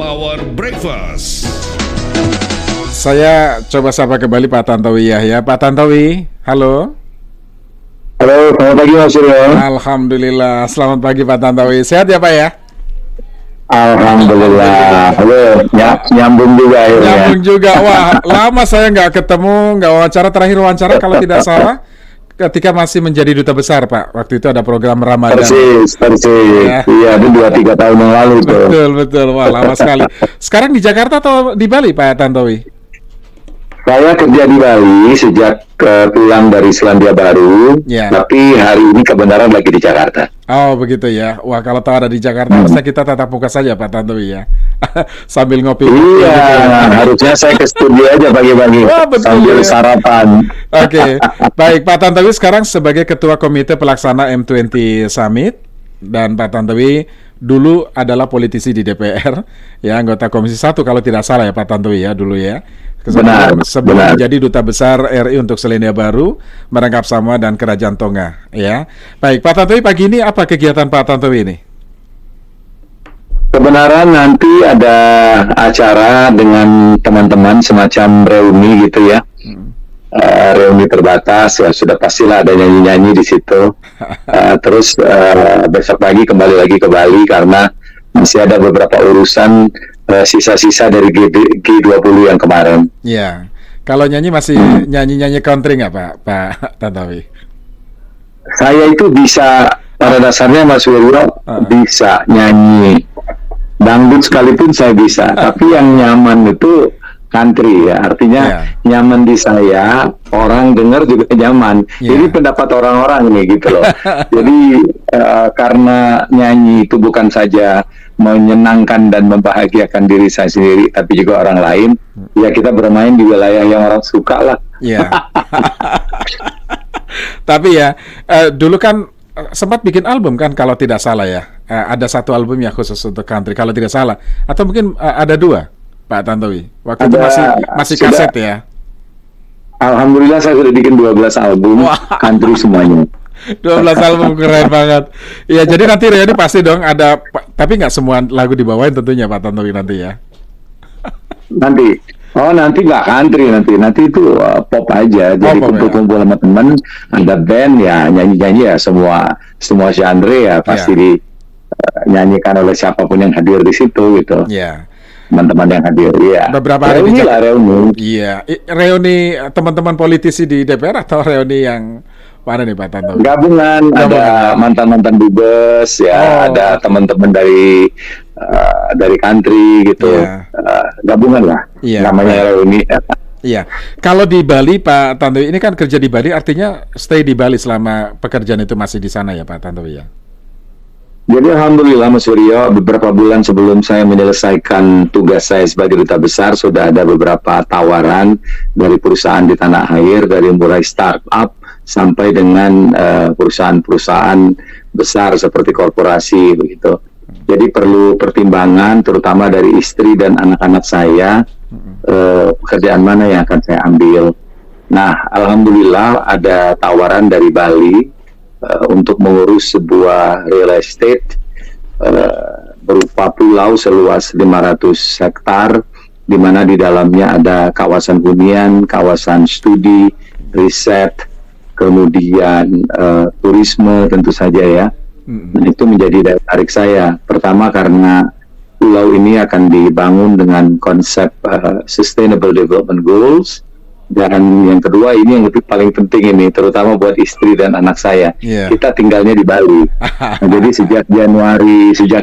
Power Breakfast. Saya coba sapa kembali Pak Tantowi Yahya. Pak Tantowi, halo. Halo, selamat pagi Mas Suryo. Alhamdulillah, selamat pagi Pak Tantowi. Sehat ya Pak ya? Alhamdulillah. Halo, nyambung juga ya. Nyambung juga. Wah, lama saya nggak ketemu, nggak wawancara. Terakhir wawancara kalau tidak salah ketika masih menjadi duta besar Pak. Waktu itu ada program Ramadan. Persis. Ya. Iya, itu 2-3 tahun yang lalu tuh. Betul. Wah, lama sekali. Sekarang di Jakarta atau di Bali Pak Tantowi? Saya kerja di Bali sejak pulang dari Selandia Baru, Ya. tapi hari ini kebenaran lagi di Jakarta. Oh begitu ya. Wah kalau tahu ada di Jakarta, harusnya kita tatap muka saja Pak Tantowi ya. Sambil ngopi. Iya, harusnya saya ke studio aja pagi-pagi Wah, betul, sambil ya. sarapan. Oke, baik Pak Tantowi sekarang sebagai Ketua Komite Pelaksana M20 Summit, dan Pak Tantowi dulu adalah politisi di DPR, ya anggota Komisi 1 kalau tidak salah ya Pak Tantowi ya dulu ya. Sebelum benar. menjadi Duta Besar RI untuk Selandia Baru, Merangkap Samoa dan Kerajaan Tonga ya. Baik Pak Tantowi, pagi ini apa kegiatan Pak Tantowi ini? Kebenaran nanti ada acara dengan teman-teman semacam reuni gitu ya. Reuni terbatas ya, sudah pastilah ada nyanyi-nyanyi di situ. Terus besok pagi kembali lagi ke Bali karena masih ada beberapa urusan sisa-sisa dari G20 yang kemarin. Ya, kalau nyanyi masih nyanyi-nyanyi country nggak Pak Tantowi? Saya itu bisa, pada dasarnya Mas Wiryo bisa nyanyi dangdut sekalipun saya bisa, tapi yang nyaman itu country ya, artinya nyaman di saya, orang dengar juga nyaman. Ini pendapat orang-orang nih gitu loh. Jadi karena nyanyi itu bukan saja menyenangkan dan membahagiakan diri saya sendiri, tapi juga orang lain, ya kita bermain di wilayah yang orang suka lah. Iya. Tapi ya, dulu kan sempat bikin album kan kalau tidak salah ya. Ada satu album yang khusus untuk country kalau tidak salah. Atau mungkin ada dua, Pak Tantowi. Waktu itu masih kaset ya. Alhamdulillah saya sudah bikin 12 album country semuanya. 12 album, keren banget. Ya jadi nanti reuni pasti dong ada, tapi nggak semua lagu dibawain tentunya Pak Tantowi nanti ya. Nanti nggak country, nanti itu pop aja. Jadi kumpul-kumpul sama teman, ada band ya, nyanyi-nyanyi ya, semua genre ya pasti dinyanyikan oleh siapapun yang hadir di situ gitu. Iya. Teman-teman yang hadir, ya. Beberapa hari reuni. Iya, reuni teman-teman politisi di DPR atau reuni yang mana nih Pak Tantowi? Gabungan, ada mantan-mantan dubes ya, ada teman-teman dari country gitu, gabungan lah, namanya reuni. Iya, kalau di Bali Pak Tantowi ini kan kerja di Bali, artinya stay di Bali selama pekerjaan itu masih di sana ya Pak Tantowi ya? Jadi alhamdulillah Mas Suryo, beberapa bulan sebelum saya menyelesaikan tugas saya sebagai duta besar, sudah ada beberapa tawaran dari perusahaan di tanah air, dari mulai startup sampai dengan perusahaan-perusahaan besar seperti korporasi begitu. Jadi perlu pertimbangan terutama dari istri dan anak-anak saya, pekerjaan mana yang akan saya ambil. Nah, alhamdulillah ada tawaran dari Bali untuk mengurus sebuah real estate berupa pulau seluas 500 hektar, di mana di dalamnya ada kawasan hunian, kawasan studi, riset, kemudian turisme tentu saja ya. Nah, itu menjadi daya tarik saya. Pertama karena pulau ini akan dibangun dengan konsep Sustainable Development Goals, dan yang kedua ini yang lebih paling penting ini, terutama buat istri dan anak saya. Kita tinggalnya di Bali. Nah, jadi sejak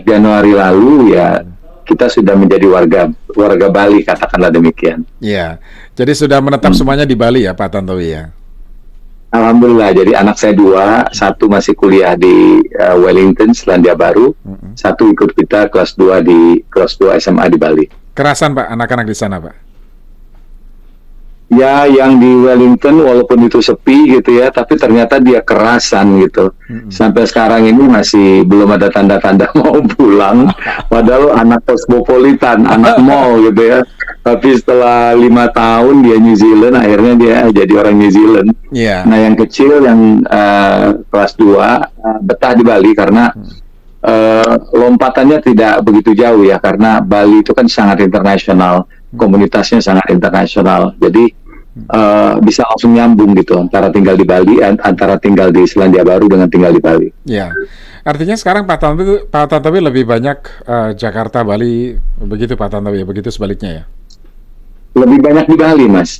Januari lalu ya kita sudah menjadi warga Bali, katakanlah demikian. Iya. Jadi sudah menetap semuanya di Bali ya Pak Tantowi ya. Alhamdulillah, jadi anak saya 2, satu masih kuliah di Wellington, Selandia Baru, satu ikut kita kelas 2 SMA di Bali. Kerasan Pak anak-anak di sana Pak? Ya, yang di Wellington walaupun itu sepi gitu ya, tapi ternyata dia kerasan gitu. Sampai sekarang ini masih belum ada tanda-tanda mau pulang. Padahal anak cosmopolitan, anak mall gitu ya. Tapi setelah 5 tahun dia New Zealand, akhirnya dia jadi orang New Zealand. Nah, yang kecil yang kelas 2 betah di Bali karena lompatannya tidak begitu jauh ya, karena Bali itu kan sangat internasional, komunitasnya sangat internasional, jadi bisa langsung nyambung gitu antara tinggal di Bali, antara tinggal di Selandia Baru dengan tinggal di Bali. Ya, artinya sekarang Pak Tantowi lebih banyak Jakarta, Bali, begitu Pak Tantowi, begitu sebaliknya ya? Lebih banyak di Bali, Mas.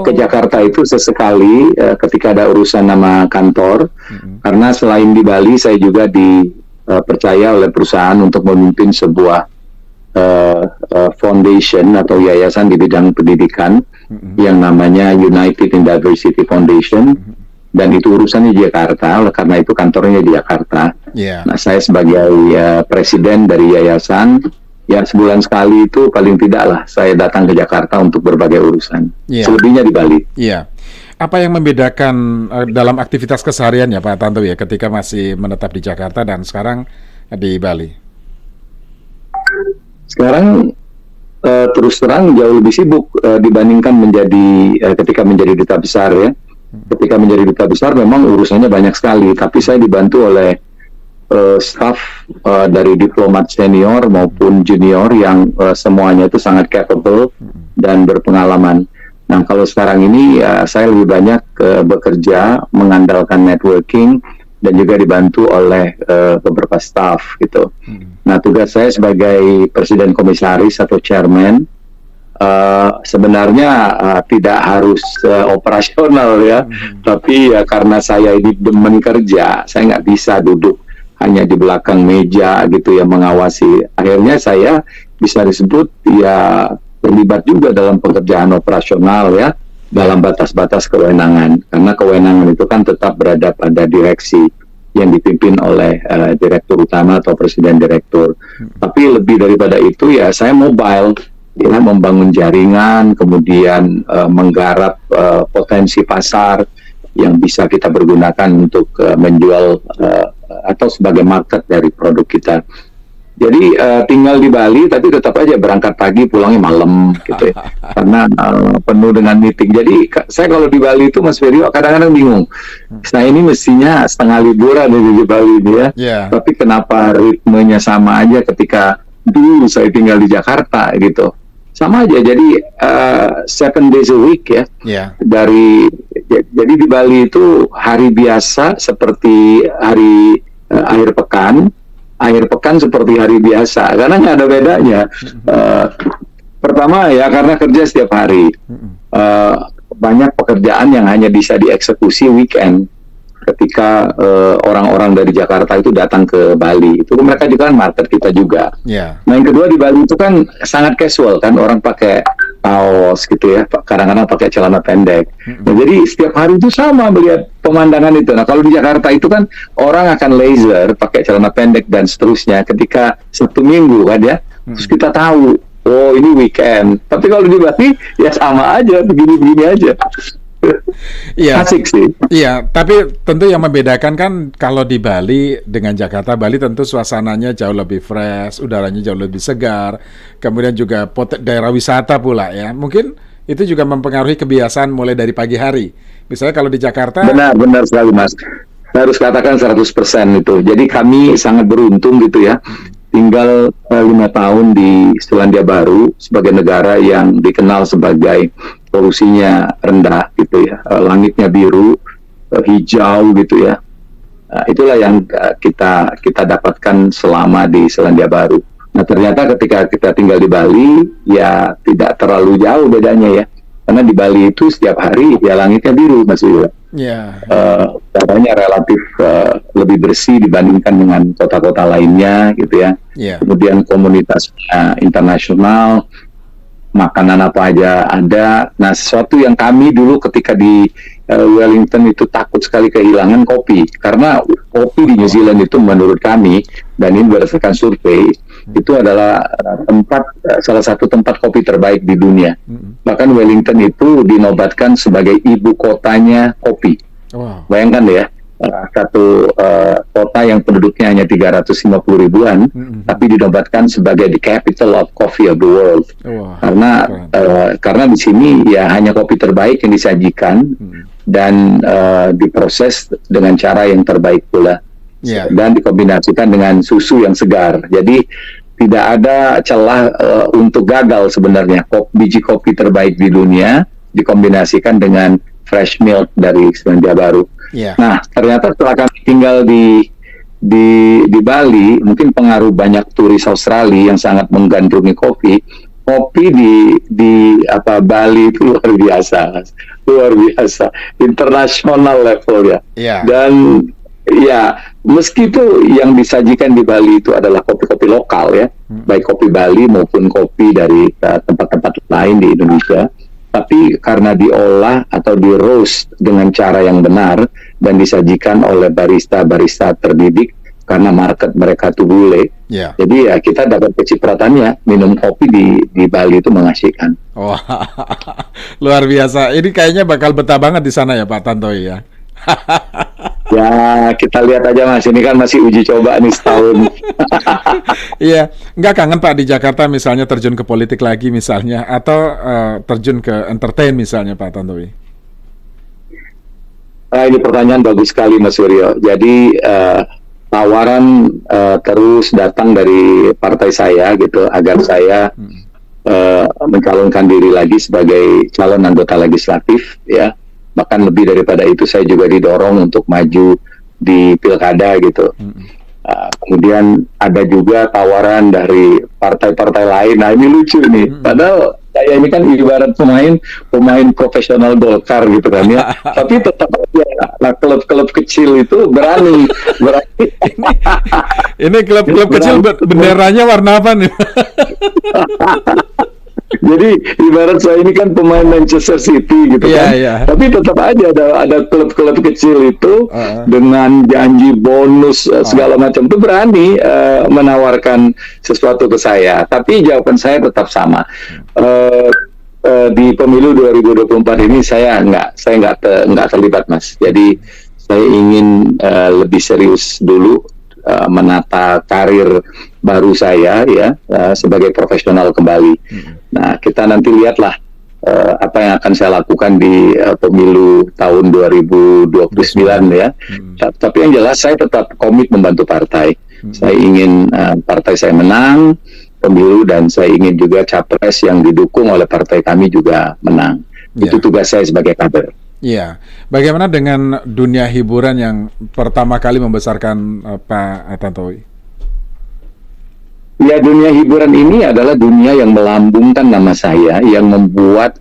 Ke Jakarta itu sesekali ketika ada urusan nama kantor, karena selain di Bali, saya juga dipercaya oleh perusahaan untuk memimpin sebuah foundation atau yayasan di bidang pendidikan yang namanya United in Diversity Foundation, dan itu urusannya di Jakarta, oleh karena itu kantornya di Jakarta. Nah, saya sebagai presiden dari yayasan, ya sebulan sekali itu paling tidak lah saya datang ke Jakarta untuk berbagai urusan. Selebihnya di Bali. Apa yang membedakan dalam aktivitas keseharian ya Pak Tantowi ya, ketika masih menetap di Jakarta dan sekarang di Bali? Sekarang terus terang jauh lebih sibuk dibandingkan ketika menjadi duta besar ya. Ketika menjadi duta besar memang urusannya banyak sekali, tapi saya dibantu oleh staff dari diplomat senior maupun junior yang semuanya itu sangat capable dan berpengalaman. Nah, kalau sekarang ini saya lebih banyak bekerja mengandalkan networking dan juga dibantu oleh beberapa staff gitu. Nah, tugas saya sebagai presiden komisaris atau chairman sebenarnya tidak harus operasional ya, tapi ya karena saya ini demen kerja, saya nggak bisa duduk hanya di belakang meja gitu ya mengawasi. Akhirnya saya bisa disebut ya terlibat juga dalam pekerjaan operasional ya, dalam batas-batas kewenangan, karena kewenangan itu kan tetap berada pada direksi yang dipimpin oleh direktur utama atau presiden direktur. Tapi lebih daripada itu ya saya mobile ya, membangun jaringan, kemudian menggarap potensi pasar yang bisa kita pergunakan untuk menjual atau sebagai market dari produk kita. Jadi tinggal di Bali tapi tetap aja berangkat pagi pulangnya malam gitu ya, karena penuh dengan meeting. Jadi saya kalau di Bali itu Mas Ferry kadang-kadang bingung, saya ini mestinya setengah liburan di Bali ini ya, tapi kenapa ritmenya sama aja ketika dulu saya tinggal di Jakarta gitu. Sama aja, jadi 7 days a week ya. Jadi di Bali itu hari biasa seperti hari akhir pekan seperti hari biasa, karena nggak ada bedanya. Pertama ya karena kerja setiap hari, banyak pekerjaan yang hanya bisa dieksekusi weekend. Ketika orang-orang dari Jakarta itu datang ke Bali, itu mereka juga kan market kita juga. Nah, yang kedua di Bali itu kan sangat casual kan, orang pakai kaos gitu ya, kadang-kadang pakai celana pendek. Nah, jadi setiap hari itu sama melihat pemandangan itu. Nah, kalau di Jakarta itu kan orang akan laser, pakai celana pendek dan seterusnya. Ketika Sabtu Minggu kan ya, terus kita tahu, oh ini weekend. Tapi kalau di Bali ya sama aja, begini-begini aja. Asik sih. Iya, tapi tentu yang membedakan kan kalau di Bali dengan Jakarta, Bali tentu suasananya jauh lebih fresh, udaranya jauh lebih segar, kemudian juga daerah wisata pula ya. Mungkin itu juga mempengaruhi kebiasaan mulai dari pagi hari. Misalnya kalau di Jakarta. Benar sekali Mas. Saya harus katakan 100% itu. Jadi kami sangat beruntung gitu ya. Tinggal 5 tahun di Selandia Baru sebagai negara yang dikenal sebagai polusinya rendah gitu ya, langitnya biru, hijau gitu ya. Itulah yang kita dapatkan selama di Selandia Baru. Nah, ternyata ketika kita tinggal di Bali ya tidak terlalu jauh bedanya ya, karena di Bali itu setiap hari ya langitnya biru Mas Yuda. Caranya relatif lebih bersih dibandingkan dengan kota-kota lainnya gitu ya. Kemudian komunitasnya internasional, makanan apa aja ada. Nah, sesuatu yang kami dulu ketika di Wellington itu takut sekali kehilangan kopi, karena kopi di New Zealand itu menurut kami, dan ini berdasarkan survei, itu adalah salah satu tempat kopi terbaik di dunia. Bahkan Wellington itu dinobatkan sebagai ibu kotanya kopi. Bayangkan ya, satu kota yang penduduknya hanya 350 ribuan, tapi dinobatkan sebagai the capital of coffee of the world. Karena di sini ya hanya kopi terbaik yang disajikan dan diproses dengan cara yang terbaik pula. Yeah. dan dikombinasikan dengan susu yang segar. Jadi tidak ada celah untuk gagal sebenarnya. Biji kopi terbaik di dunia dikombinasikan dengan fresh milk dari Selandia Baru. Yeah. Nah, ternyata setelah kami tinggal di Bali, mungkin pengaruh banyak turis Australia yang sangat menggandrungi kopi. Kopi di Bali itu luar biasa, internasional level ya. Yeah. Dan ya, meski itu yang disajikan di Bali itu adalah kopi-kopi lokal ya, baik kopi Bali maupun kopi dari tempat-tempat lain di Indonesia, tapi karena diolah atau di roast dengan cara yang benar dan disajikan oleh barista-barista terdidik karena market mereka tuh bule. Yeah. Jadi ya kita dapat kecipratannya, minum kopi di Bali itu mengasihkan. Wah, luar biasa. Ini kayaknya bakal betah banget di sana ya Pak Tantowi ya. Ya, kita lihat aja Mas, ini kan masih uji coba nih setahun. Iya, nggak kangen Pak di Jakarta misalnya terjun ke politik lagi misalnya, atau terjun ke entertain misalnya Pak Tantowi? Ini pertanyaan bagus sekali Mas Suryo. Jadi tawaran terus datang dari partai saya gitu agar saya mencalonkan diri lagi sebagai calon anggota legislatif ya. Bahkan lebih daripada itu saya juga didorong untuk maju di pilkada gitu. Kemudian ada juga tawaran dari partai-partai lain. Nah ini lucu nih. Padahal saya ini kan ibarat pemain profesional Golkar gitu kan ya. Tapi tetap aja klub-klub kecil itu berani. Ini klub-klub kecil benderanya warna apa nih? Jadi ibarat saya ini kan pemain Manchester City gitu kan, tapi tetap aja ada klub-klub kecil itu dengan janji bonus segala macam itu berani menawarkan sesuatu ke saya. Tapi jawaban saya tetap sama. Di pemilu 2024 ini saya nggak terlibat Mas. Jadi saya ingin lebih serius dulu menata karir baru saya ya sebagai profesional kembali. Nah, kita nanti lihatlah apa yang akan saya lakukan di pemilu tahun 2029 ya. Tapi yang jelas saya tetap komit membantu partai. Saya ingin partai saya menang pemilu dan saya ingin juga capres yang didukung oleh partai kami juga menang. Itu tugas saya sebagai kader. Iya, bagaimana dengan dunia hiburan yang pertama kali membesarkan Pak Tantowi? Ya, dunia hiburan ini adalah dunia yang melambungkan nama saya, yang membuat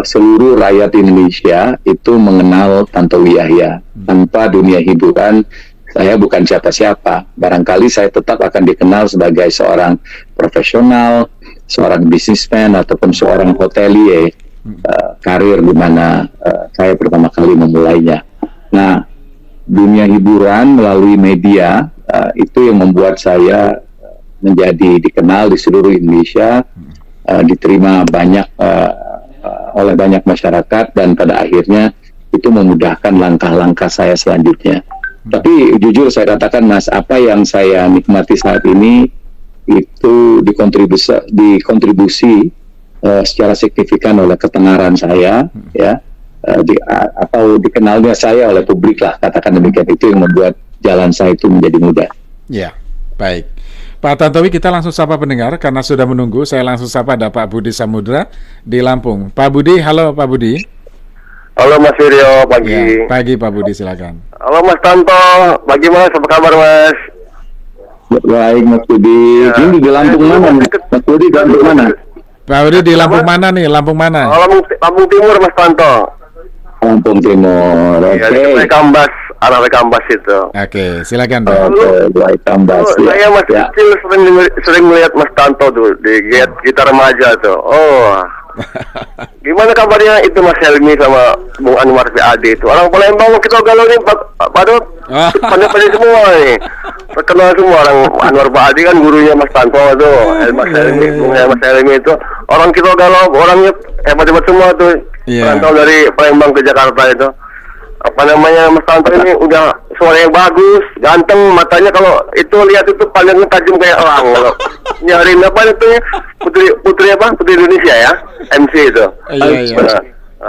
seluruh rakyat Indonesia itu mengenal Tantowi Yahya. Tanpa dunia hiburan, saya bukan siapa-siapa. Barangkali saya tetap akan dikenal sebagai seorang profesional, seorang bisnismen, ataupun seorang hotelier. Karir di mana saya pertama kali memulainya. Nah, dunia hiburan melalui media itu yang membuat saya menjadi dikenal di seluruh Indonesia, diterima oleh banyak masyarakat, dan pada akhirnya itu memudahkan langkah-langkah saya selanjutnya. Tapi jujur saya katakan Mas, apa yang saya nikmati saat ini itu dikontribusi secara signifikan oleh ketenaran saya ya, atau dikenalnya saya oleh publik lah, katakan demikian. Itu yang membuat jalan saya itu menjadi mudah. Ya, baik Pak Tantowi, kita langsung sapa pendengar karena sudah menunggu. Saya langsung sapa ada Pak Budi Samudra di Lampung. Pak Budi, halo Pak Budi. Halo Mas Suryo, pagi. Ya, pagi Pak Budi, silakan. Halo Mas Tanto, pagi Mas, apa kabar Mas? Baik Mas Budi. Ini di Lampung mana Mas Budi? Di Lampung mana? Pak Budi di Lampung mana nih? Lampung mana? Lampung Timur Mas Tanto. Lampung Timur. Oke. Di arah Kambas itu. Oke, silakan Pak. Kambas. Saya masih kecil sering melihat Mas Tanto tuh di kita remaja tuh. Oh. Gimana kabarnya itu Mas Helmi sama Bung Anwar PAD itu? Orang Palembang kita galau nih pada pandai-pandai semua nih. Terkenal semua orang. Anwar PAD kan gurunya Mas Tanto tuh. Mas Helmi, Mas Helmi itu orang kita galau, orangnya hebat-hebat semua tuh. Perantau dari Palembang ke Jakarta itu. Apa namanya, Mas Tanto ini udah suaranya bagus, ganteng, matanya kalau itu lihat itu pandangnya tajam kayak elang. Nyariin apa itu ya? Putri Indonesia ya, MC itu. Iya.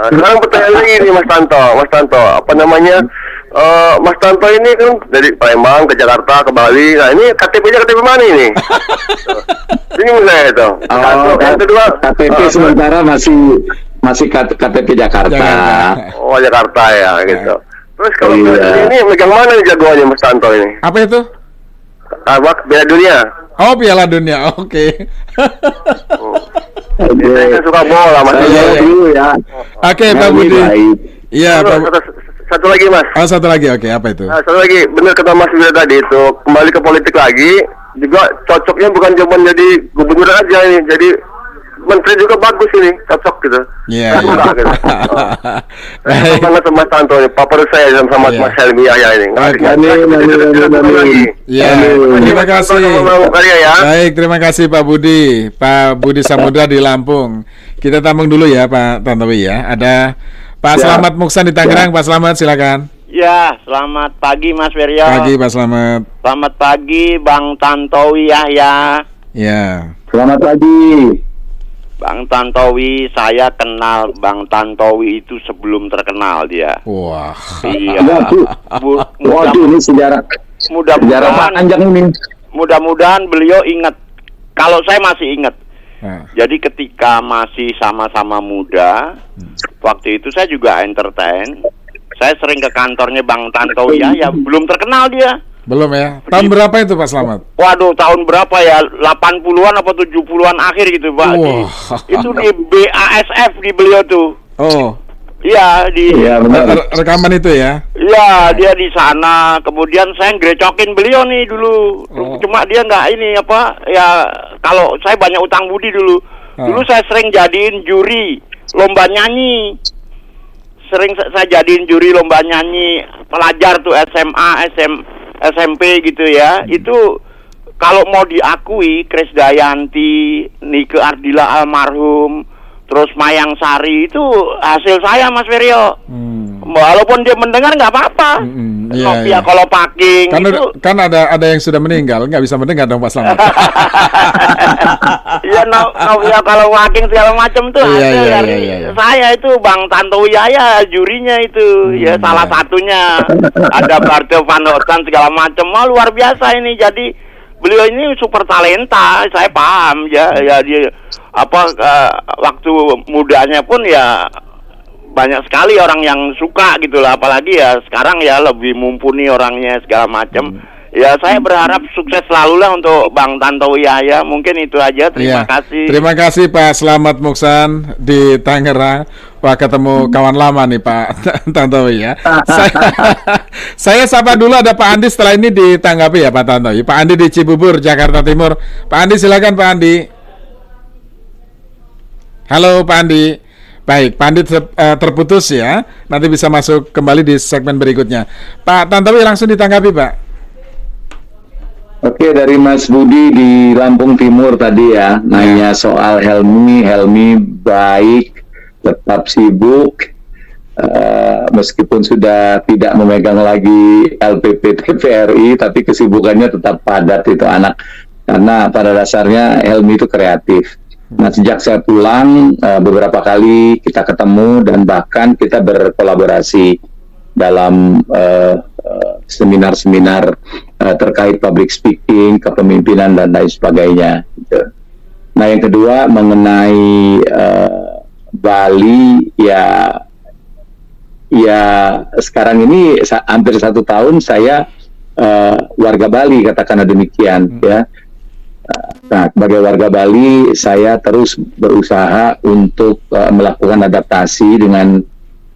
Sekarang pertanyaan lagi nih Mas Tanto, apa namanya, Mas Tanto ini kan dari Palembang ke Jakarta ke Bali. Nah ini KTP-nya KTP mana ini? Bingung saya itu. Yang kedua KTP sementara masih KTP Jakarta. Oh Jakarta ya gitu. Terus kalau Iya. ini megang mana nih jagoannya Mas Tanto ini? Apa itu? Piala Dunia. Oh, Piala Dunia. Oke. Saya kan suka bola Mas. Saya Iya, iya. dulu ya. Oke, Pak Helmi Budi. baik. Iya, Pak. Satu lagi Mas. Oh, satu lagi. Oke, apa itu? Nah, satu lagi, benar kata Mas Wira tadi itu, kembali ke politik lagi, juga cocoknya bukan cuma jadi gubernur aja ini, jadi menteri juga bagus ini, cocok gitu. Iya. Saya suka gitu. Saya suka banget sama Mas Tanto ini, favorit saya sama Iya. Mas Helmi ya ini. Oke. Amin. Iya, terima kasih. Baik, terima kasih Pak Budi. Pak Budi Samudra di Lampung. Kita tampung dulu ya Pak Tantowi ya. Ada Pak Ya. Slamet Muksan di Tangerang. Pak Slamet, silakan. Ya, selamat pagi Mas Wiryo. Pagi Pak Slamet. Selamat pagi Bang Tantowi Yahya. Ya. Selamat pagi. Bang Tantowi, saya kenal Bang Tantowi itu sebelum terkenal dia. Wah. Iya. Waduh, ini sejarah Mudah-mudahan panjang ini. mudah-mudahan beliau ingat. Kalau saya masih ingat. Nah, Jadi ketika masih sama-sama muda, waktu itu saya juga entertain. Saya sering ke kantornya Bang Tantowi Yahya, belum terkenal dia. belum ya. Tahun berapa itu Pak Slamet? Waduh, tahun berapa ya? 80-an apa 70-an akhir gitu, Pak. Wah. Itu di BASF di beliau tuh. Oh, Iya, di Iya benar. rekaman itu ya. Iya, dia di sana. Kemudian saya ngerecokin beliau nih dulu. Oh. Cuma dia nggak ini apa? Ya kalau saya banyak utang budi dulu. Oh. Dulu saya sering jadiin juri lomba nyanyi. Saya jadiin juri lomba nyanyi pelajar tuh SMA, SMP gitu ya. Itu kalau mau diakui Krisdayanti, Nike Ardila almarhum, terus Mayang Sari itu hasil saya Mas Wiryo. Walaupun dia mendengar nggak apa-apa. Iya, Novia iya. kalau packing Kan itu kan ada yang sudah meninggal, nggak bisa mendengar dong Pak Slamet. iya Novia kalau packing segala macam tuh Iya, hasil iya, dari iya, iya. saya itu Bang Tantowi Yahya jurinya itu ya salah iya. satunya ada Barte Van Houten segala macam. Wah, luar biasa ini. Jadi beliau ini super talenta, saya paham ya dia waktu mudanya pun ya banyak sekali orang yang suka gitu lah, apalagi ya sekarang ya lebih mumpuni orangnya segala macam. Ya saya berharap sukses selalu lah untuk Bang Tantowi Yahya. Mungkin itu aja. Terima Iya. kasih. Terima kasih Pak Slamet Muksan di Tangerang. Wah, ketemu kawan lama nih Pak Tantowi ya. Saya sapa dulu, ada Pak Andi setelah ini ditanggapi ya Pak Tantowi. Pak Andi di Cibubur, Jakarta Timur. Pak Andi silakan Pak Andi. Halo Pak Andi. Baik, Pak Andi terputus ya. Nanti bisa masuk kembali di segmen berikutnya. Pak Tantowi langsung ditanggapi Pak. Oke, dari Mas Budi di Lampung Timur tadi ya, nanya soal Helmi baik, tetap sibuk, meskipun sudah tidak memegang lagi LPP TVRI, tapi kesibukannya tetap padat itu anak, karena pada dasarnya Helmi itu kreatif. Nah, sejak saya pulang, beberapa kali kita ketemu dan bahkan kita berkolaborasi dalam seminar-seminar terkait public speaking, kepemimpinan dan lain sebagainya. Gitu. Nah, yang kedua mengenai Bali, ya sekarang ini hampir 1 tahun saya warga Bali, katakanlah demikian ya. Nah, sebagai warga Bali, saya terus berusaha untuk melakukan adaptasi dengan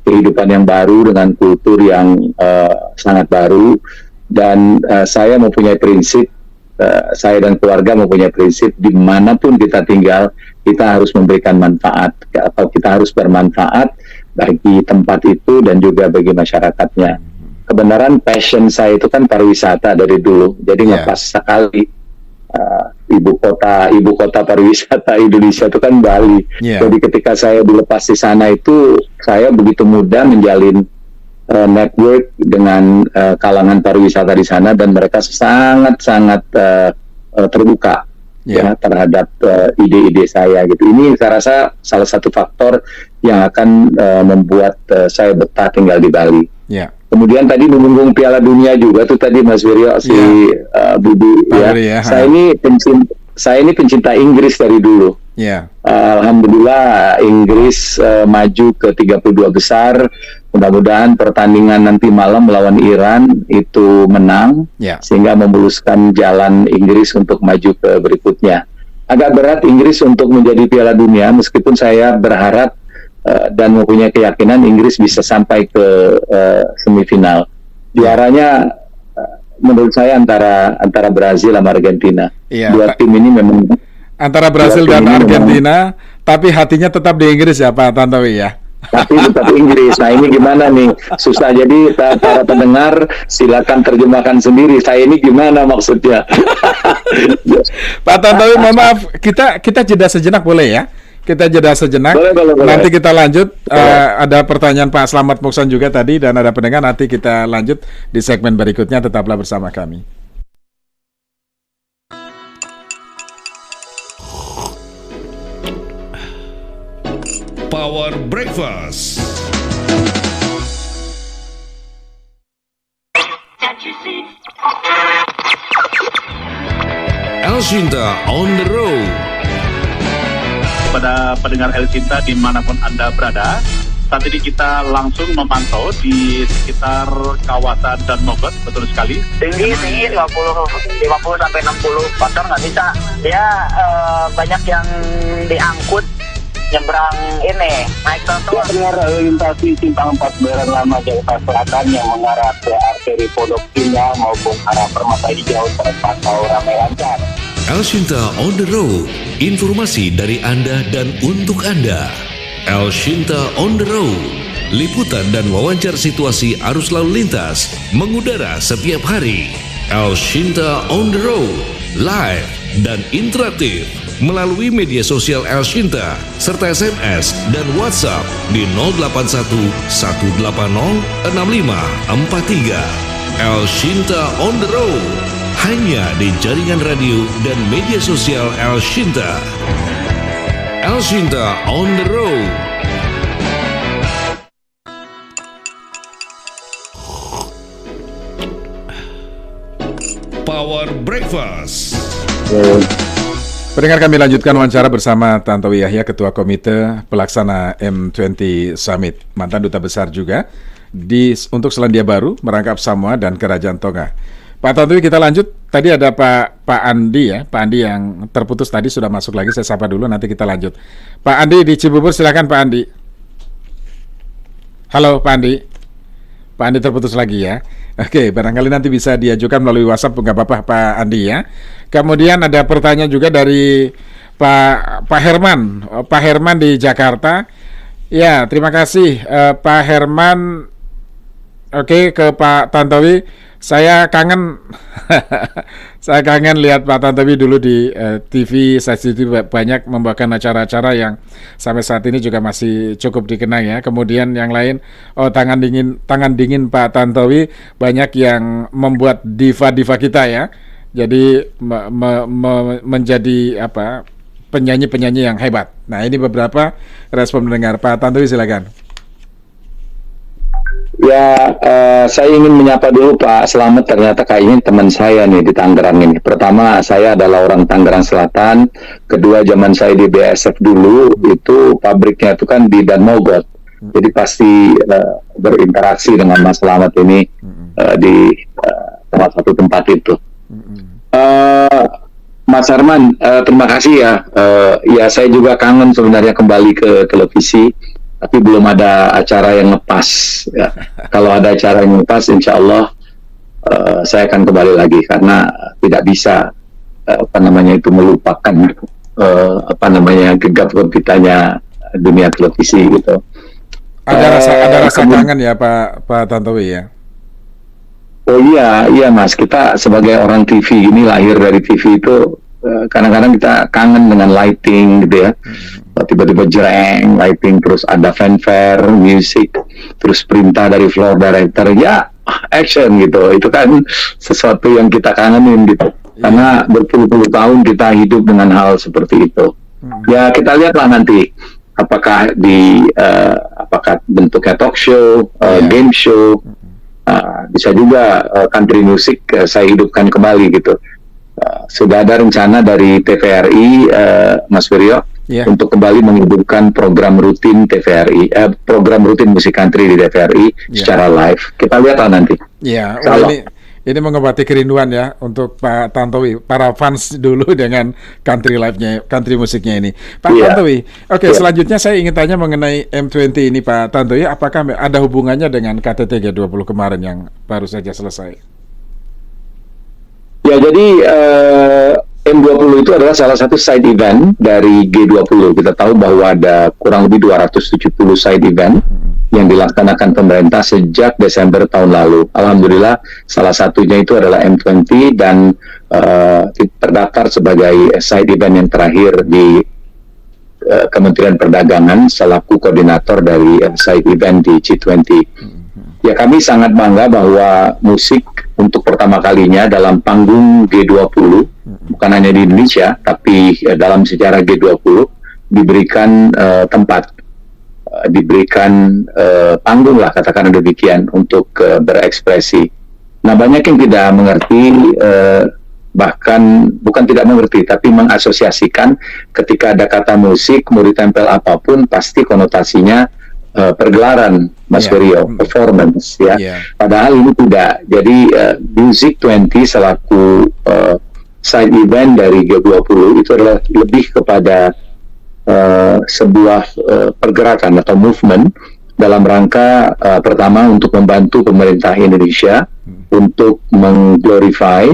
kehidupan yang baru, dengan kultur yang sangat baru, dan saya mempunyai prinsip, saya dan keluarga mempunyai prinsip dimanapun kita tinggal, kita harus memberikan manfaat, atau kita harus bermanfaat bagi tempat itu dan juga bagi masyarakatnya. Kebenaran passion saya itu kan pariwisata dari dulu, jadi ngepas sekali. Ibu kota pariwisata Indonesia itu kan Bali. Jadi ketika saya dilepas di sana itu, saya begitu mudah menjalin network dengan kalangan pariwisata di sana, dan mereka sangat terbuka ya terhadap ide-ide saya gitu. Ini saya rasa salah satu faktor yang akan membuat saya betah tinggal di Bali. Ya. Kemudian tadi menyinggung Piala Dunia juga tuh tadi Mas Wiryo Budi ya. Saya ini pencinta Inggris dari dulu. Alhamdulillah Inggris maju ke 32 besar. Mudah-mudahan pertandingan nanti malam melawan Iran itu menang sehingga memuluskan jalan Inggris untuk maju ke berikutnya. Agak berat Inggris untuk menjadi Piala Dunia, meskipun saya berharap dan mempunyai keyakinan Inggris bisa sampai ke semifinal. Juaranya menurut saya antara Brazil sama Argentina. Dua tim ini memang antara Brazil dan Argentina, tapi hatinya tetap di Inggris ya Pak Tantowi ya. Tapi tetap Inggris. Nah ini gimana nih? Susah. Jadi para pendengar silakan terjemahkan sendiri. Saya ini gimana maksudnya? Pak Tantowi, mohon maaf, kita jeda sejenak boleh ya? Kita jeda sejenak. Boleh. Nanti kita lanjut. Ada pertanyaan Pak Slamet Mukson juga tadi dan ada pendengar. Nanti kita lanjut di segmen berikutnya. Tetaplah bersama kami. Power Breakfast. El Shinta on the road. Pada pendengar El Shinta dimanapun Anda berada, saat ini kita langsung memantau di sekitar kawasan Dan Mogot, betul sekali. Tinggi 50 sampai 60 motor nggak bisa. Dia banyak yang diangkut nyebrang ini naik trotoar. Pendengar lintas simpang 4 Baran Lama Jakarta Selatan yang mengarah ke arteri Pondok Indah maupun arah Permata Hijau terpantau ramai lancar. El Shinta on the road. Informasi dari Anda dan untuk Anda. El Shinta on the road. Liputan dan wawancara situasi arus lalu lintas mengudara setiap hari. El Shinta on the road. Live dan interaktif melalui media sosial El Shinta serta SMS dan WhatsApp di 081 180 6543. El Shinta on the road. Hanya di jaringan radio dan media sosial El Shinta. El Shinta on the road. Power Breakfast. Pendengar, kami lanjutkan wawancara bersama Tantowi Yahya, Ketua Komite Pelaksana M20 Summit, mantan Duta Besar juga untuk Selandia Baru, merangkap Samoa dan Kerajaan Tonga. Pak Tantowi, kita lanjut. Tadi ada Pak Andi ya, Pak Andi yang terputus tadi sudah masuk lagi. Saya sapa dulu, nanti kita lanjut. Pak Andi di Cibubur, silakan Pak Andi. Halo Pak Andi. Pak Andi terputus lagi ya. Oke, barangkali nanti bisa diajukan melalui WhatsApp, nggak apa-apa Pak Andi ya. Kemudian ada pertanyaan juga dari Pak Herman. Pak Herman di Jakarta. Ya, terima kasih Pak Herman. Oke, ke Pak Tantowi. Saya kangen lihat Pak Tantowi dulu di TV. Saya banyak membawakan acara-acara yang sampai saat ini juga masih cukup dikenang ya. Kemudian yang lain, tangan dingin Pak Tantowi, banyak yang membuat diva-diva kita ya. Jadi menjadi penyanyi-penyanyi yang hebat. Nah, ini beberapa respon mendengar. Pak Tantowi silakan. Ya, saya ingin menyapa dulu Pak Slamet. Ternyata kayaknya teman saya nih di Tangerang ini. Pertama, saya adalah orang Tangerang Selatan. Kedua, zaman saya di BASF dulu, itu pabriknya itu kan di Dan Mogot. Jadi pasti berinteraksi dengan Mas Slamet ini di salah satu tempat itu. Mas Arman, terima kasih ya. Ya, saya juga kangen sebenarnya kembali ke televisi. Tapi belum ada acara yang ngepas ya. Kalau ada acara yang ngepas, insya Allah saya akan kembali lagi, karena tidak bisa melupakan gegap gempitanya dunia televisi gitu. Ada rasa kangen ya Pak Tantowi ya. Oh iya Mas, kita sebagai orang TV ini, lahir dari TV itu, kadang-kadang kita kangen dengan lighting gitu ya. Tiba-tiba jreng, lighting, terus ada fanfare, music, terus perintah dari floor director, ya action gitu. Itu kan sesuatu yang kita kangenin gitu. Karena berpuluh-puluh tahun kita hidup dengan hal seperti itu. Ya kita lihatlah nanti apakah bentuknya talk show, game show, Bisa juga country music saya hidupkan kembali gitu. Sudah ada rencana dari TVRI, Mas Wiryo, untuk kembali menghidupkan program rutin TVRI, program rutin musik country di TVRI secara live. Kita lihat nanti. Iya, ini mengobati kerinduan ya untuk Pak Tantowi, para fans dulu dengan country live-nya, country musiknya ini. Pak Tantowi, selanjutnya saya ingin tanya mengenai M20 ini Pak Tantowi, apakah ada hubungannya dengan KTT G20 kemarin yang baru saja selesai? Ya, jadi M20 itu adalah salah satu side event dari G20. Kita tahu bahwa ada kurang lebih 270 side event yang dilaksanakan pemerintah sejak Desember tahun lalu. Alhamdulillah, salah satunya itu adalah M20 dan terdaftar sebagai side event yang terakhir di Kementerian Perdagangan selaku koordinator dari side event di G20. Ya, kami sangat bangga bahwa musik untuk pertama kalinya dalam panggung G20, bukan hanya di Indonesia, tapi dalam sejarah G20 diberikan tempat, diberikan panggung lah, katakan demikian, untuk berekspresi. Nah, banyak yang tidak mengerti, bahkan bukan tidak mengerti, tapi mengasosiasikan ketika ada kata musik, mau ditempel apapun, pasti konotasinya pergelaran, Mas Wiryo, performance, ya. Padahal ini tidak. Jadi Music 20 selaku side event dari G20 itu adalah lebih kepada sebuah pergerakan atau movement dalam rangka pertama untuk membantu pemerintah Indonesia untuk mengglorify,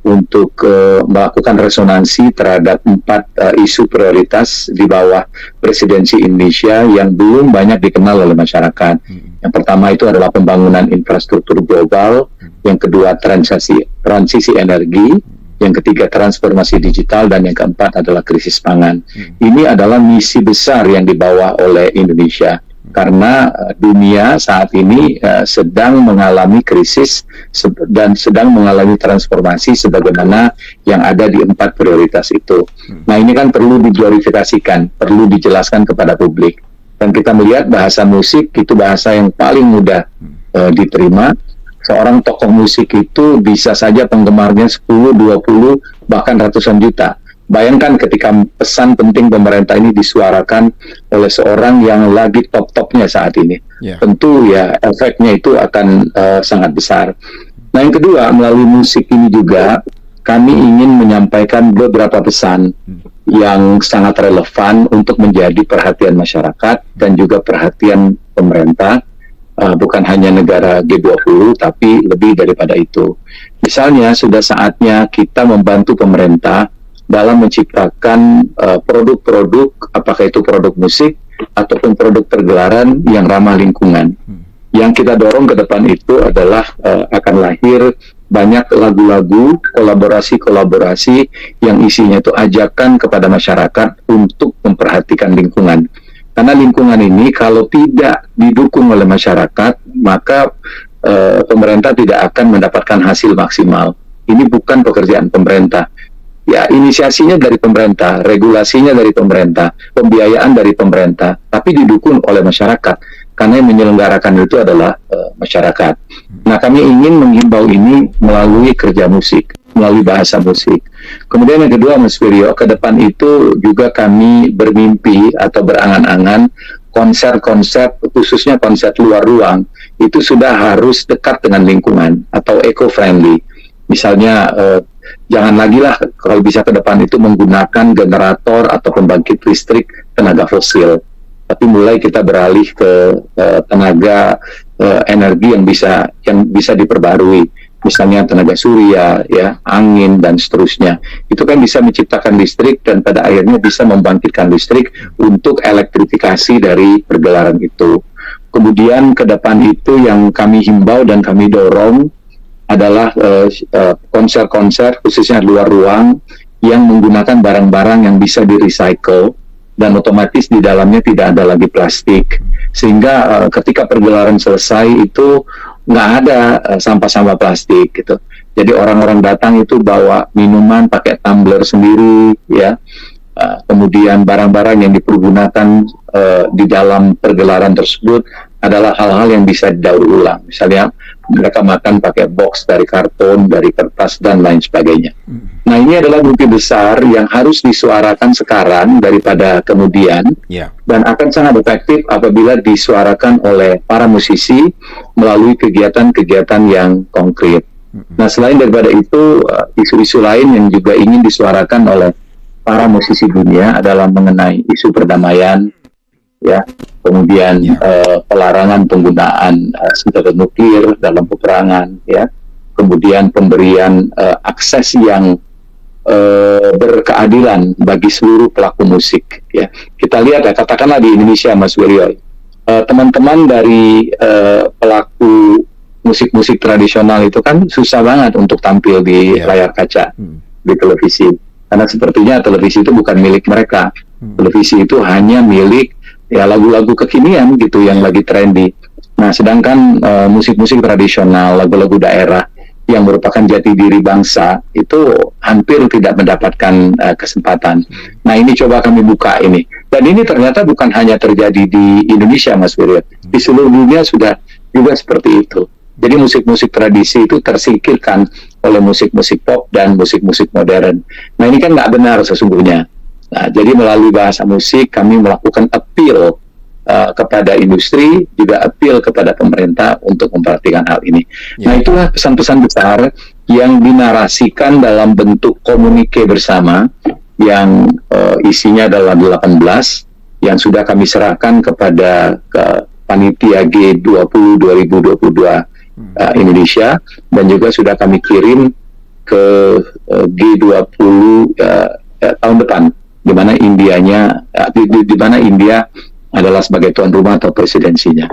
untuk melakukan resonansi terhadap 4 isu prioritas di bawah presidensi Indonesia yang belum banyak dikenal oleh masyarakat. Yang pertama itu adalah pembangunan infrastruktur global, yang kedua transisi energi, yang ketiga transformasi digital, dan yang keempat adalah krisis pangan. Ini adalah misi besar yang dibawa oleh Indonesia. Karena dunia saat ini sedang mengalami krisis dan sedang mengalami transformasi sebagaimana yang ada di 4 prioritas itu. Nah, ini kan perlu diglorifikasikan, perlu dijelaskan kepada publik. Dan kita melihat bahasa musik itu bahasa yang paling mudah diterima. Seorang tokoh musik itu bisa saja penggemarnya 10, 20, bahkan ratusan juta. Bayangkan ketika pesan penting pemerintah ini disuarakan oleh seorang yang lagi top-topnya saat ini. Tentu ya efeknya itu akan sangat besar. Nah, yang kedua, melalui musik ini juga kami ingin menyampaikan beberapa pesan yang sangat relevan untuk menjadi perhatian masyarakat dan juga perhatian pemerintah, bukan hanya negara G20 tapi lebih daripada itu. Misalnya sudah saatnya kita membantu pemerintah dalam menciptakan produk-produk, apakah itu produk musik ataupun produk pergelaran yang ramah lingkungan. Yang kita dorong ke depan itu adalah akan lahir banyak lagu-lagu, kolaborasi-kolaborasi yang isinya itu ajakan kepada masyarakat untuk memperhatikan lingkungan. Karena lingkungan ini kalau tidak didukung oleh masyarakat, maka pemerintah tidak akan mendapatkan hasil maksimal. Ini bukan pekerjaan pemerintah. Ya, inisiasinya dari pemerintah, regulasinya dari pemerintah, pembiayaan dari pemerintah, tapi didukung oleh masyarakat, karena yang menyelenggarakan itu adalah masyarakat. Nah, kami ingin menghimbau ini melalui kerja musik, melalui bahasa musik. Kemudian yang kedua, Mas Wiryo, ke depan itu juga kami bermimpi atau berangan-angan konser-konser, khususnya konser luar ruang, itu sudah harus dekat dengan lingkungan atau eco-friendly. Misalnya, jangan lagi lah kalau bisa ke depan itu menggunakan generator atau pembangkit listrik tenaga fosil, tapi mulai kita beralih ke tenaga energi yang bisa diperbarui, misalnya tenaga surya, ya, angin dan seterusnya. Itu kan bisa menciptakan listrik dan pada akhirnya bisa membangkitkan listrik untuk elektrifikasi dari pergelaran itu. Kemudian ke depan itu yang kami himbau dan kami dorong adalah konser-konser khususnya luar ruang yang menggunakan barang-barang yang bisa di-recycle dan otomatis di dalamnya tidak ada lagi plastik, sehingga ketika pergelaran selesai itu nggak ada sampah-sampah plastik gitu. Jadi orang-orang datang itu bawa minuman pakai tumbler sendiri, ya, kemudian barang-barang yang dipergunakan di dalam pergelaran tersebut adalah hal-hal yang bisa didaur ulang. Misalnya mereka makan pakai box dari karton, dari kertas, dan lain sebagainya. Nah, ini adalah bukti besar yang harus disuarakan sekarang daripada kemudian, dan akan sangat efektif apabila disuarakan oleh para musisi melalui kegiatan-kegiatan yang konkret. Nah, selain daripada itu, isu-isu lain yang juga ingin disuarakan oleh para musisi dunia adalah mengenai isu perdamaian, ya, kemudian pelarangan penggunaan senjata nuklir dalam peperangan, ya, kemudian pemberian akses yang berkeadilan bagi seluruh pelaku musik, ya. Kita lihat ya, katakanlah di Indonesia, Mas Wiryo, teman-teman dari pelaku musik-musik tradisional itu kan susah banget untuk tampil di layar kaca di televisi, karena sepertinya televisi itu bukan milik mereka. Televisi itu hanya milik ya lagu-lagu kekinian gitu yang lagi trendy. Nah, sedangkan musik-musik tradisional, lagu-lagu daerah yang merupakan jati diri bangsa itu hampir tidak mendapatkan kesempatan. Nah, ini coba kami buka ini. Dan ini ternyata bukan hanya terjadi di Indonesia, Mas Wiryo. Di seluruh dunia sudah juga seperti itu. Jadi musik-musik tradisi itu tersingkirkan oleh musik-musik pop dan musik-musik modern. Nah, ini kan nggak benar sesungguhnya. Nah, jadi melalui bahasa musik kami melakukan appeal kepada industri, juga appeal kepada pemerintah untuk memperhatikan hal ini. Nah, itulah pesan-pesan besar yang dinarasikan dalam bentuk komunike bersama yang isinya adalah 18 yang sudah kami serahkan kepada panitia G20 2022 Indonesia, dan juga sudah kami kirim ke G20 tahun depan, di mana di mana India adalah sebagai tuan rumah atau presidensinya.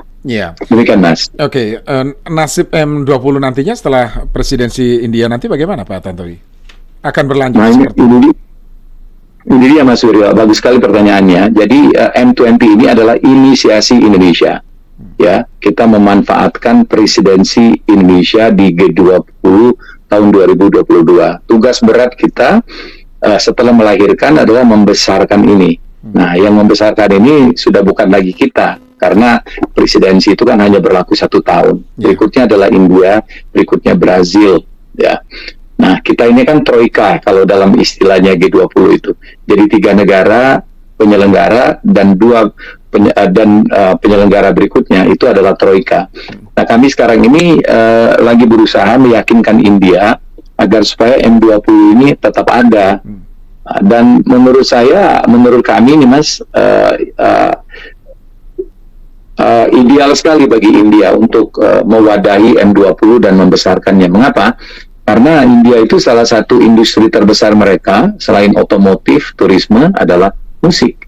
Demikian, Mas. Oke, nasib M20 nantinya setelah presidensi India nanti bagaimana, Pak Tantowi? Akan berlanjut seperti ini dia, Mas Wiryo, bagus sekali pertanyaannya. Jadi M20 ini adalah inisiasi Indonesia. Ya, kita memanfaatkan presidensi Indonesia di G20 tahun 2022. Tugas berat kita setelah melahirkan adalah membesarkan ini. Nah, yang membesarkan ini sudah bukan lagi kita, karena presidensi itu kan hanya berlaku 1 tahun. Berikutnya adalah India, berikutnya Brazil, ya. Nah, kita ini kan troika kalau dalam istilahnya G20 itu. Jadi 3 negara penyelenggara dan penyelenggara berikutnya itu adalah troika. Nah, kami sekarang ini lagi berusaha meyakinkan India agar supaya M20 ini tetap ada. Dan menurut kami nih, Mas, ideal sekali bagi India untuk mewadahi M20 dan membesarkannya. Mengapa? Karena India itu salah satu industri terbesar mereka selain otomotif, turisme adalah musik,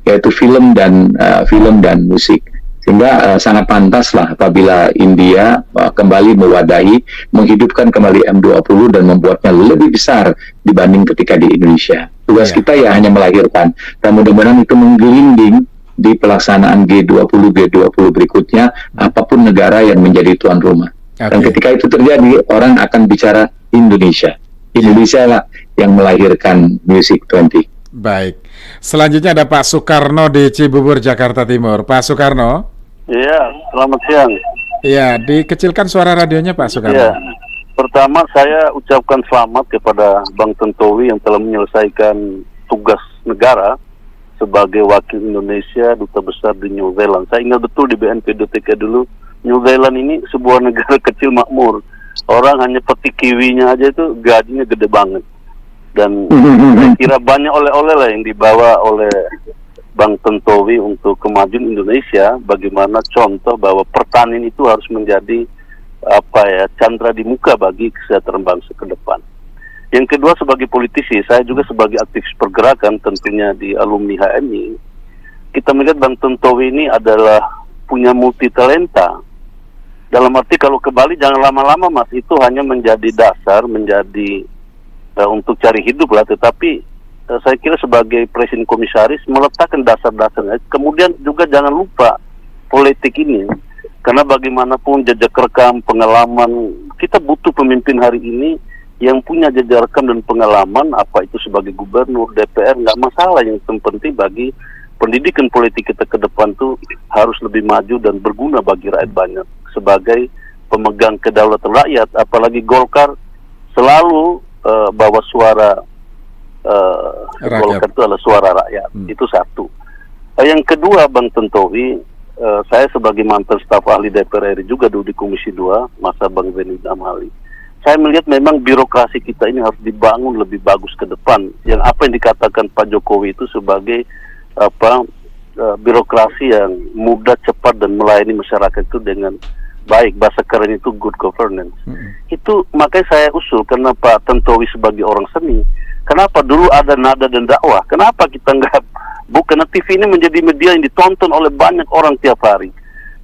yaitu film dan musik. Sehingga sangat pantas lah apabila India kembali mewadahi, menghidupkan kembali M20 dan membuatnya lebih besar dibanding ketika di Indonesia. Tugas kita ya hanya melahirkan, dan mudah-mudahan itu menggelinding di pelaksanaan G20 berikutnya, apapun negara yang menjadi tuan rumah. Dan ketika itu terjadi, orang akan bicara Indonesia. Indonesia lah yang melahirkan Music 20. Baik. Selanjutnya ada Pak Soekarno di Cibubur, Jakarta Timur. Pak Soekarno. Iya, selamat siang. Iya, dikecilkan suara radionya, Pak Soekarno. Iya. Pertama, saya ucapkan selamat kepada Bang Tantowi yang telah menyelesaikan tugas negara sebagai wakil Indonesia Duta Besar di New Zealand. Saya ingat betul di BNP.tk dulu, New Zealand ini sebuah negara kecil makmur. Orang hanya petik kiwinya aja itu gajinya gede banget. Dan saya kira banyak oleh-oleh lah yang dibawa oleh Bang Tantowi untuk kemajuan Indonesia. Bagaimana contoh bahwa pertanian itu harus menjadi candra di muka bagi kesejahteraan bangsa ke depan. Yang kedua, sebagai politisi, saya juga sebagai aktivis pergerakan tentunya di alumni HMI. Kita melihat Bang Tantowi ini adalah punya multi talenta. Dalam arti kalau ke Bali jangan lama-lama, Mas, itu hanya menjadi dasar, menjadi untuk cari hidup lah, tetapi saya kira sebagai presiden komisaris meletakkan dasar-dasarnya. Kemudian juga jangan lupa politik ini, karena bagaimanapun jejak rekam, pengalaman, kita butuh pemimpin hari ini yang punya jejak rekam dan pengalaman, apa itu sebagai gubernur, DPR, nggak masalah. Yang penting bagi pendidikan politik kita ke depan tuh harus lebih maju dan berguna bagi rakyat banyak. Sebagai pemegang kedaulatan rakyat, apalagi Golkar selalu bawa suara Golkar itu adalah suara rakyat. Itu satu. Yang kedua, Bang Tantowi, saya sebagai mantan staf ahli DPR RI juga dulu di Komisi 2 masa Bang Zainuddin Amali. Saya melihat memang birokrasi kita ini harus dibangun lebih bagus ke depan. Yang apa yang dikatakan Pak Jokowi itu sebagai birokrasi yang mudah, cepat, dan melayani masyarakat itu dengan baik. Bahasa keren itu good governance. Itu makanya saya usul, karena Pak Tantowi sebagai orang seni, kenapa dulu ada Nada dan Dakwah? Kenapa kita nggak, bukan TV ini menjadi media yang ditonton oleh banyak orang tiap hari.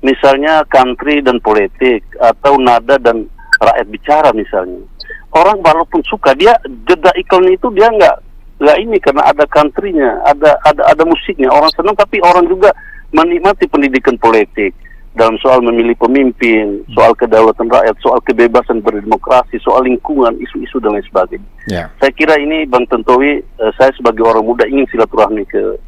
Misalnya country dan politik, atau Nada dan Rakyat Bicara misalnya. Orang walaupun suka, dia jeda iklan itu dia nggak ini, karena ada country-nya, ada musiknya, orang senang, tapi orang juga menikmati pendidikan politik dalam soal memilih pemimpin, soal kedaulatan rakyat, soal kebebasan berdemokrasi, soal lingkungan, isu-isu dan lain sebagainya. Saya kira ini Bang Tantowi, saya sebagai orang muda ingin silaturahmi ke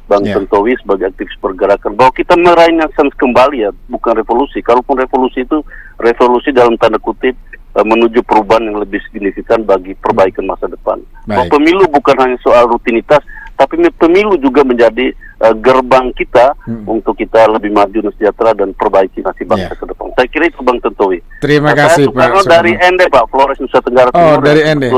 Bang Tantowi sebagai aktivis pergerakan, bahwa kita meraih Renaissance kembali ya, bukan revolusi. Kalaupun revolusi itu revolusi dalam tanda kutip menuju perubahan yang lebih signifikan bagi perbaikan masa depan. Bahwa pemilu bukan hanya soal rutinitas, tapi pemilu juga menjadi gerbang kita untuk kita lebih maju dan sejahtera dan perbaiki nasib bangsa ke depan. Saya kira itu Bang Tantowi. Terima kasih Pak. Dari Ende Pak, Flores Nusa Tenggara Timur. Dari Ende.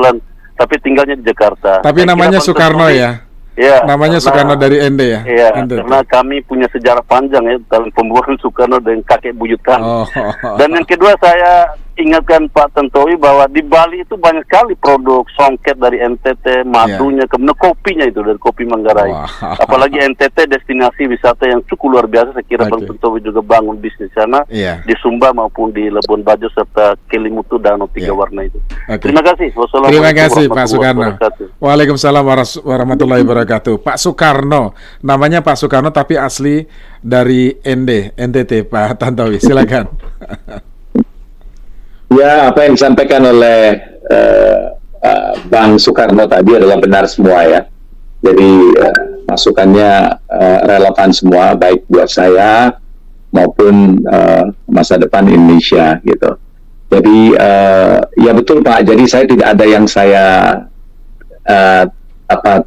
Tapi tinggalnya di Jakarta. Tapi namanya Soekarno ya. Ya, namanya Soekarno dari Ende ya. Iya, karena kami punya sejarah panjang ya dalam pembuahan Soekarno dengan kakek buyutan. Dan yang kedua, saya ingatkan Pak Tantowi bahwa di Bali itu banyak sekali produk songket dari NTT, madunya, kemudian kopinya itu dari kopi Manggarai. Apalagi NTT destinasi wisata yang cukup luar biasa. Saya kira Bang Tantowi juga bangun bisnis sana di Sumba maupun di Labuan Bajo serta Kelimutu Danau Tiga Warna itu. Terima kasih. Terima kasih Pak Soekarno. Waalaikumsalam warahmatullahi wabarakatuh. Pak Soekarno, namanya Pak Soekarno tapi asli dari NTT Pak Tantowi. Silakan. Ya, apa yang disampaikan oleh Bang Soekarno tadi adalah benar semua ya. Jadi masukannya relevan semua, baik buat saya maupun masa depan Indonesia gitu. Jadi ya betul Pak. Jadi saya tidak ada yang saya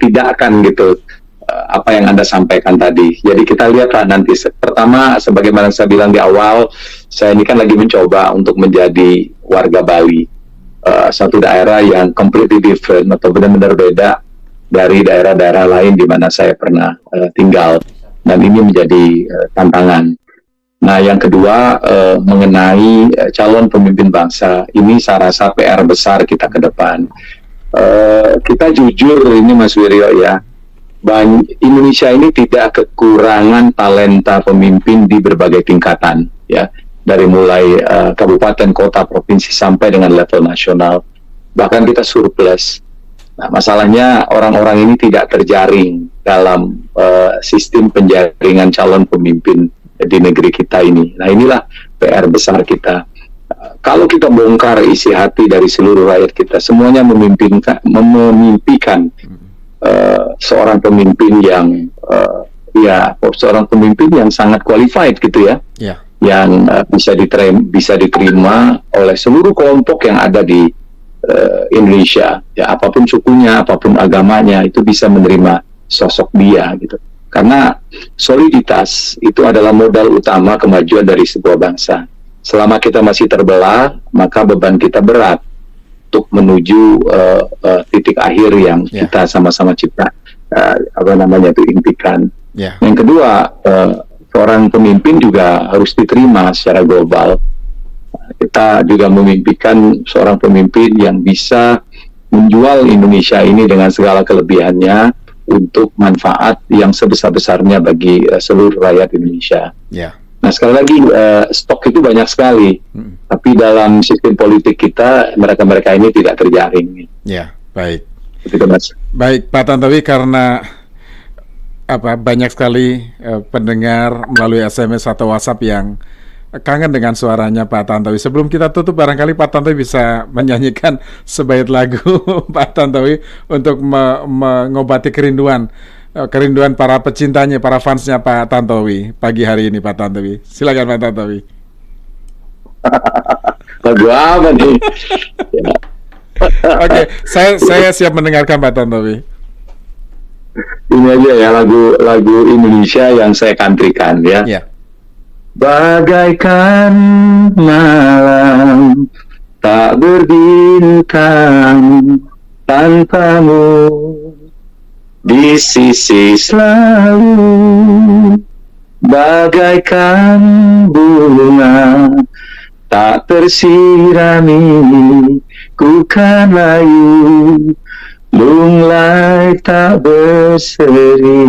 tidak akan gitu apa yang Anda sampaikan tadi. Jadi kita lihatlah nanti. Pertama, sebagaimana saya bilang di awal, saya ini kan lagi mencoba untuk menjadi warga Bali, satu daerah yang completely different atau benar-benar beda dari daerah-daerah lain di mana saya pernah tinggal. Dan ini menjadi tantangan. Nah, yang kedua mengenai calon pemimpin bangsa, ini saya rasa PR besar kita ke depan. Kita jujur ini Mas Wiryo ya, Indonesia ini tidak kekurangan talenta pemimpin di berbagai tingkatan ya, dari mulai kabupaten, kota, provinsi sampai dengan level nasional. Bahkan kita surplus. Nah, masalahnya orang-orang ini tidak terjaring dalam sistem penjaringan calon pemimpin di negeri kita ini. Nah, inilah PR besar kita. Kalau kita bongkar isi hati dari seluruh rakyat kita, semuanya memimpikan seorang pemimpin yang seorang pemimpin yang sangat qualified gitu ya, yang bisa diterima oleh seluruh kelompok yang ada di Indonesia, ya apapun sukunya, apapun agamanya, itu bisa menerima sosok dia gitu. Karena soliditas itu adalah modal utama kemajuan dari sebuah bangsa. Selama kita masih terbelah, maka beban kita berat untuk menuju titik akhir yang kita sama-sama impikan. Yang kedua, seorang pemimpin juga harus diterima secara global. Kita juga memimpikan seorang pemimpin yang bisa menjual Indonesia ini dengan segala kelebihannya untuk manfaat yang sebesar-besarnya bagi seluruh rakyat Indonesia. Nah, sekali lagi stok itu banyak sekali, tapi dalam sistem politik kita mereka-mereka ini tidak terjaring. Ya, baik. Begitu, Mas. Baik, Pak Tantowi, karena banyak sekali pendengar melalui SMS atau WhatsApp yang kangen dengan suaranya Pak Tantowi. Sebelum kita tutup, barangkali Pak Tantowi bisa menyanyikan sebait lagu Pak Tantowi untuk mengobati kerinduan para pecintanya, para fansnya Pak Tantowi pagi hari ini Pak Tantowi. Silakan Pak Tantowi. Lagu apa nih? Oke, saya siap mendengarkan Pak Tantowi. Ini aja ya lagu Indonesia yang saya kantrikan ya. Yeah. Bagaikan malam tak berbintang tanpamu di sisi selalu, bagaikan bunga tak tersirami, ku kan layu lunglai tak berseri.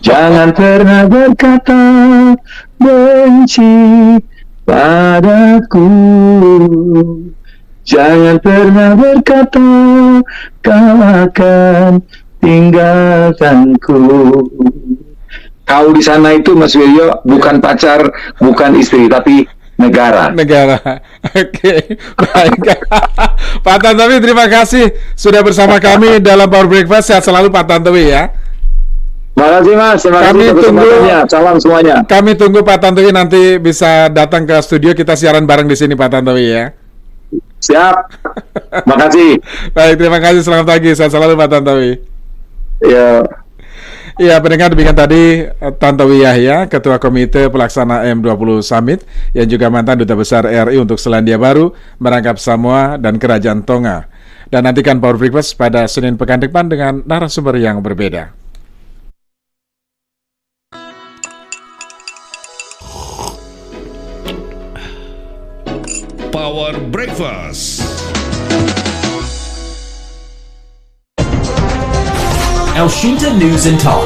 Jangan pernah berkata benci padaku, jangan pernah berkata kau akan tinggalkanku. Kau di sana itu Mas Wiryo bukan pacar, bukan istri, tapi negara. Oke, baik. Pak Tantowi, terima kasih sudah bersama kami dalam Power Breakfast. Sehat selalu Pak Tantowi ya. Makasih Mas, Kami tunggu, salam semuanya. Kami tunggu Pak Tantowi nanti bisa datang ke studio, kita siaran bareng di sini Pak Tantowi ya. Siap. Makasih. Baik, terima kasih, selamat pagi. Sehat selalu Pak Tantowi. Ya. Ya, pendengar, demikian tadi Tantowi Yahya, Ketua Komite Pelaksana M20 Summit, yang juga mantan Duta Besar RI untuk Selandia Baru, merangkap Samoa dan Kerajaan Tonga. Dan nantikan Power Breakfast pada Senin pekan depan dengan narasumber yang berbeda. Power Breakfast. Elshinta News and Talk.